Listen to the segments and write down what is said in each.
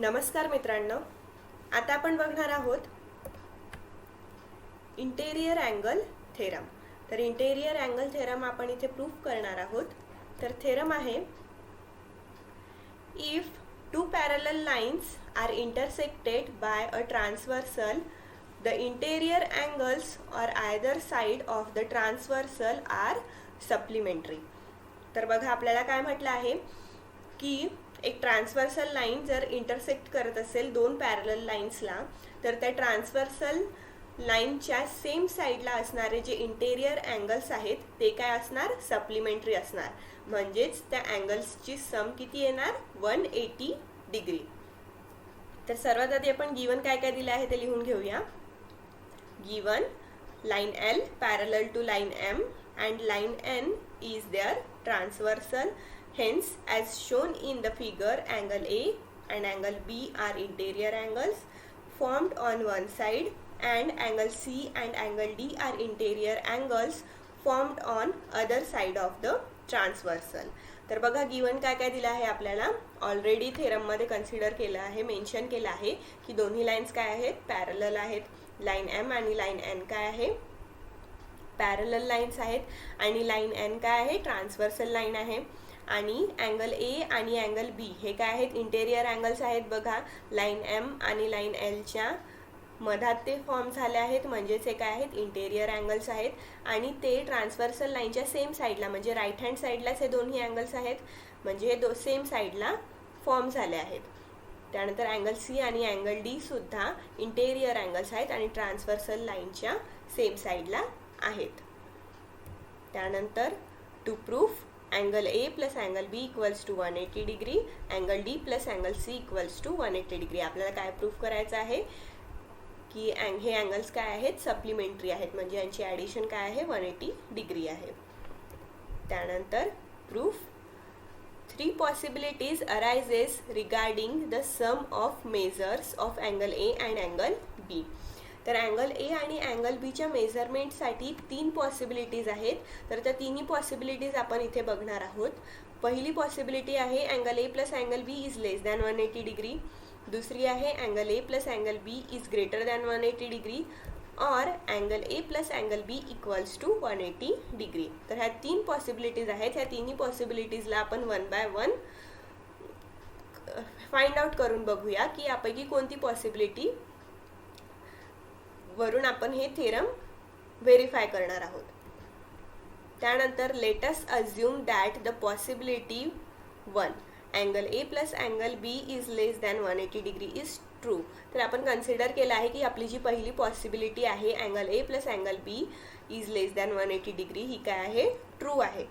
नमस्कार मित्रांनो, आता आपण बघणार आहोत इंटेरियर अँगल थेरम. तर इंटेरियर अँगल थेरम आपण इथे प्रूफ करणार आहोत. तर थेरम आहे, if two parallel lines are intersected by a transversal, the interior angles or either side of the transversal are supplementary. तर बघा आपल्याला काय म्हटलं आहे की एक ट्रान्सव्हर्सल लाईन जर इंटरसेक्ट करत असेल दोन पॅरलल लाईन्सला, तर त्या ट्रान्सव्हर्सल लाईनच्या सेम साईडला असणारे जे इंटेरियर अँगल्स आहेत ते काय असणार, सप्लिमेंटरी असणार. म्हणजेच त्या अँगल्सची सम किती येणार, 180 डिग्री. तर सर्वात आधी आपण गिवन काय काय दिलं आहे ते लिहून घेऊया. Given line L parallel to line M and line N is their transversal. Hence, as shown in the figure, angle A and angle B are interior angles formed on one side, and angle C and angle D are interior angles formed on other side of the transversal. तर बघा given काय काय दिलं आहे आपल्याला, already थेरममध्ये consider केलं आहे, mention केलं आहे की दोन्ही लाईन्स काय आहेत, पॅरलल आहेत. लाईन M आणि लाईन N काय आहे, पॅरलल लाईन्स आहेत, आणि लाईन N काय आहे, ट्रान्सव्हर्सल लाईन आहे. आणि अँगल A आणि अँगल B हे काय आहेत, इंटेरियर अँगल्स आहेत. बघा लाईन M आणि लाईन Lच्या मधात ते फॉर्म झाले आहेत, म्हणजेच हे काय आहेत, इंटेरियर अँगल्स आहेत. आणि ते ट्रान्सव्हर्सल लाईनच्या सेम साईडला म्हणजे राईट हँड साईडलाच हे दोन्ही अँगल्स आहेत, म्हणजे हे सेम साईडला फॉर्म झाले आहेत. त्यानंतर अँगल C आणि अँगल D सुद्धा इंटेरियर अँगल्स आहेत आणि ट्रान्सव्हर्सल लाईनच्या सेम साईडला आहेत. त्यानंतर to proof angle A plus angle B equals to 180 degree, angle D plus angle C equals to 180 degree. आपल्याला काय प्रूफ करायचं आहे की हे अँगल्स काय आहेत, सप्लिमेंटरी आहेत, म्हणजे यांची ॲडिशन काय आहे, 180 डिग्री आहे. त्यानंतर proof 3 possibilities arises regarding the sum of measures of angle A and angle B. तर अँगल A आणि अँगल Bच्या मेजरमेंटसाठी 3 पॉसिबिलिटीज आहेत. तर त्या तिन्ही पॉसिबिलिटीज आपण इथे बघणार आहोत. पहिली पॉसिबिलिटी आहे angle A plus angle B is less than 180 degree. दुसरी आहे angle A plus angle B is greater than 180 degree, और angle A plus angle B equals to 180 degree. तर ह्या 3 पॉसिबिलिटीज आहेत. ह्या तिन्ही पॉसिबिलिटीजला आपण 1 बाय 1 फाइंड आउट करून बघूया की यापैकी कोणती पॉसिबिलिटी वरून आपण हे थेरम व्हेरीफाय करणार आहोत. त्यानंतर let us assume that the possibility 1 angle A plus angle B is less than 180 degree is true. तर आपण कन्सिडर केलं आहे की आपली जी पहिली पॉसिबिलिटी आहे angle A plus angle B is less than 180 degree ही काय आहे, ट्रू आहे.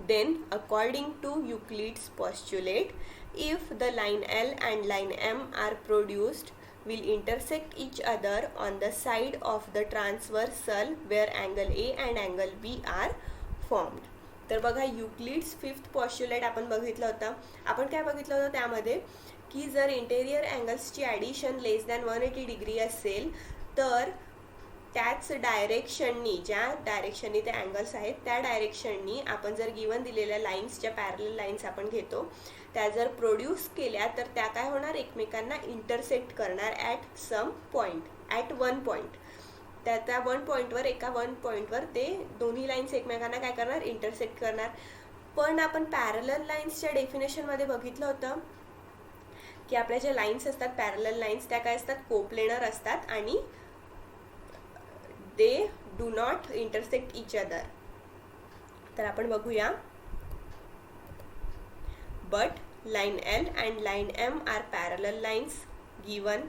Then according to Euclid's postulate, if the line L and line M are produced will intersect each other on the side of the transversal where angle A and angle B are formed. तर बघा युक्लिड्स 5th पॉस्ट्युलेट आपण बघितलं होतं. आपण काय बघितलं होतं त्यामध्ये की जर इंटेरियर अँगल्सची ॲडिशन लेस दॅन 180 डिग्री असेल तर त्याच डायरेक्शननी, ज्या डायरेक्शननी ते अँगल्स आहेत त्या डायरेक्शननी आपण जर गिवन दिलेल्या लाईन्सच्या पॅरलल लाईन्स आपण घेतो, त्या जर प्रोड्यूस केल्या तर त्या काय होणार, एकमेकांना इंटरसेक्ट करणार at some point, at 1 point. त्या 1 पॉईंटवर, एका 1 पॉईंटवर ते दोन्ही लाईन्स एकमेकांना काय करणार, इंटरसेक्ट करणार. पण आपण पॅरलल लाईन्सच्या डेफिनेशनमध्ये बघितलं होतं की आपल्या ज्या लाईन्स असतात पॅरलल लाईन्स त्या काय असतात, कोप्लेनर असतात आणि they do not intersect each other. तर आपण बघूया, but line L and line M are parallel lines given,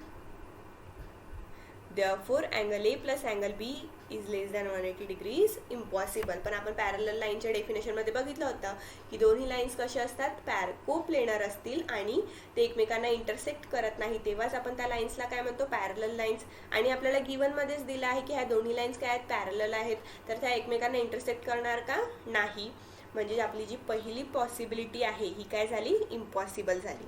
therefore angle A plus angle B is less than 180 degrees impossible. पण आपण पॅरलल लाईनच्या डेफिनेशन मध्ये बघितलं होतं की दोन्ही लाईन्स कशा असतात, कोप्लेनर असतील आणि ते एकमेकांना इंटरसेक्ट करत नाही, तेव्हाच आपण त्या लाईन्सला काय म्हणतो, पॅरलल लाईन्स. आणि आपल्याला गिवन मध्येच दिलं आहे की ह्या दोन्ही लाईन्स काय आहेत, पॅरलल आहेत, तर त्या एकमेकांना इंटरसेक्ट करणार का, नाही. म्हणजे आपली जी पहिली पॉसिबिलिटी आहे ही काय झाली, इम्पॉसिबल झाली.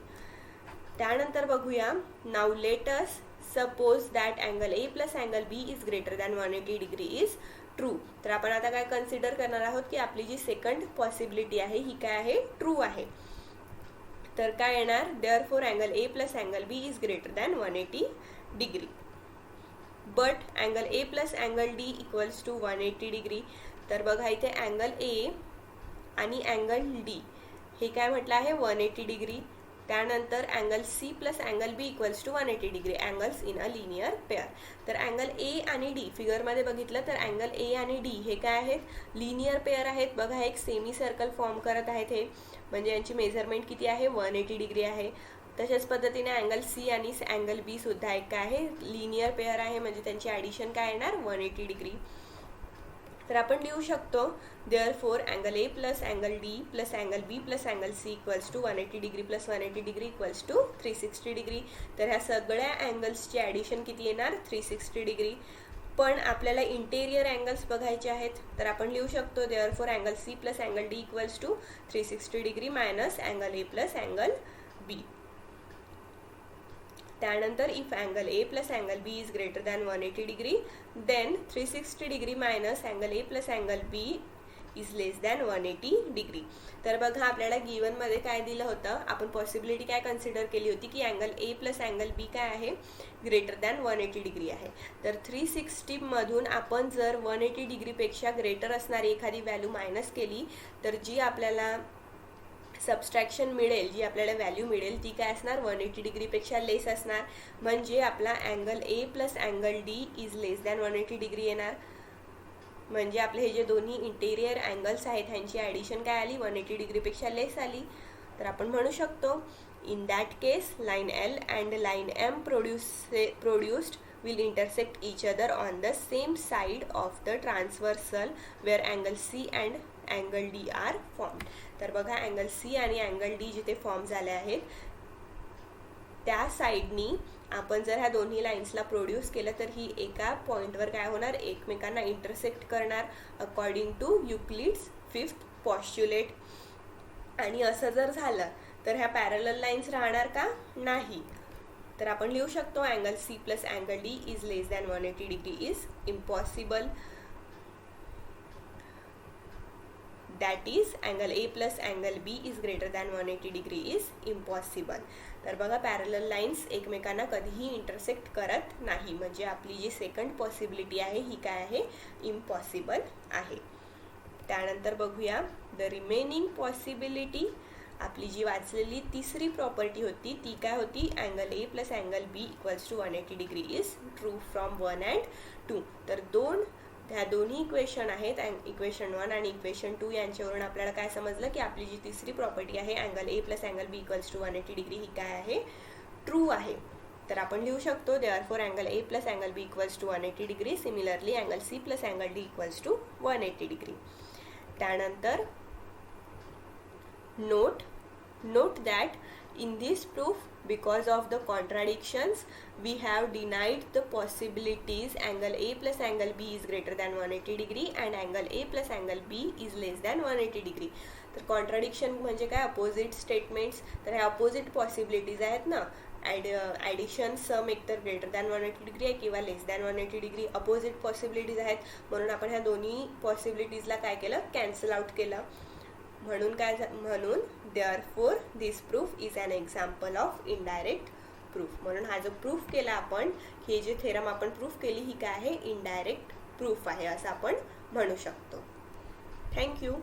त्यानंतर बघूया, now let us suppose that angle A plus angle B is greater than 180 degree is true. तर आपण आता काय कन्सिडर करणार आहोत की आपली जी सेकंड पॉसिबिलिटी आहे ही काय आहे, ट्रू आहे. तर काय येणार, therefore angle A plus angle B is greater than 180 degree. But angle A plus angle D equals to 180 degree. तर बघा इथे अँगल ए आणि अँगल डी हे काय म्हटलं आहे 180 डिग्री. त्यानंतर angle C plus angle B equals to 180 degree, angles in a linear pair. तर अँगल ए आणि डी फिगरमध्ये बघितलं तर अँगल ए आणि डी हे काय आहेत, लिनियर पेअर आहेत. बघा एक सेमी सर्कल फॉर्म करत आहेत हे, म्हणजे यांची मेजरमेंट किती आहे 180 डिग्री आहे. तशाच पद्धतीने अँगल सी आणि अँगल बी सुद्धा एक काय आहे लिनियर पेअर आहे, म्हणजे त्यांची ॲडिशन काय येणार 180 डिग्री. तर आपण लिहू शकतो therefore angle A plus angle D plus angle B plus angle C equals to 180 degree plus 180 degree equals to 360 degree. तर ह्या सगळ्या अँगल्सची ॲडिशन किती येणार 360 डिग्री. पण आपल्याला इंटेरियर अँगल्स बघायचे आहेत, तर आपण लिहू शकतो therefore angle C plus angle D equals to 360 degree minus angle A plus angle B. त्यानंतर if angle A plus angle B is greater than 180 degree then 360 degree minus angle A plus angle B is less than 180 degree. तर बघा आपल्याला गिवनमध्ये काय दिलं होतं, आपण possibility काय consider केली होती की अँगल ए प्लस अँगल बी काय आहे ग्रेटर दॅन 180 डिग्री आहे. तर 360 मधून आपण जर 180 डिग्रीपेक्षा ग्रेटर असणारी एखादी व्हॅल्यू मायनस केली तर जी आपल्याला सबस्ट्रॅक्शन मिळेल, जी आपल्याला व्हॅल्यू मिळेल ती काय असणार 180 डिग्रीपेक्षा लेस असणार. म्हणजे आपला angle A plus angle D is less than 180 degree येणार. म्हणजे आपले हे जे दोन्ही इंटेरियर अँगल्स आहेत ह्यांची ॲडिशन काय आली 180 डिग्रीपेक्षा लेस आली. तर आपण म्हणू शकतो in that case line L and line M produced will intersect each other on the same side of the transversal where angle C and angle D are formed. तर बघा अँगल सी आणि अँगल डी जिथे form झाले आहेत त्या साईडनी आपण जर ह्या दोन्ही लाईन्सला प्रोड्यूस केलं तर ही एका पॉईंटवर काय होणार एकमेकांना इंटरसेक्ट करणार अकॉर्डिंग टू युक्लिड्स फिफ्थ पॉस्ट्युलेट. आणि असं जर झालं तर ह्या पॅरलल लाईन्स राहणार का, नाही. तर आपण लिहू शकतो angle C plus angle D is less than 180 degree is impossible. That is angle A plus angle B is greater than 180 degree is impossible. तर बघा पॅरलल लाईन्स एकमेकांना कधीही इंटरसेक्ट करत नाही, म्हणजे आपली जी सेकंड पॉसिबिलिटी आहे ही काय आहे इम्पॉसिबल आहे. त्यानंतर बघूया द रिमेनिंग पॉसिबिलिटी. आपली जी वाचलेली तिसरी प्रॉपर्टी होती ती काय होती angle A plus angle B equals to 180 degree is true from 1 and 2. तर ह्या दोन्ही इक्वेशन आहेत, इक्वेशन 1 आणि इक्वेशन 2 यांच्यावरून आपल्याला काय समजलं की आपली जी तिसरी प्रॉपर्टी आहे angle A plus angle B equals to 180 degree ही काय आहे ट्रू आहे. तर आपण लिहू शकतो therefore angle A plus angle B equals to 180 degree. Similarly angle C plus angle D equals to 180 degree. त्यानंतर note that in this proof because of the contradictions we have denied the possibilities angle A plus angle B is greater than 180 degree and angle A plus angle B is less than 180 degree. तर contradiction म्हणजे काय opposite statements. तर ह्या opposite possibilities आहेत ना, addition सम एकतर greater than 180 degree आहे किंवा लेस दॅन 180 डिग्री अपोजिट पॉसिबिलिटीज आहेत. म्हणून आपण ह्या दोन्ही पॉसिबिलिटीजला काय केलं कॅन्सल आउट केलं. म्हणून therefore this proof is an example of indirect proof. म्हणून हा जो प्रूफ केला आपण, हे जे थेरम आपण प्रूफ केली ही काय आहे इनडायरेक्ट प्रूफ आहे असं आपण म्हणू शकतो. थँक्यू.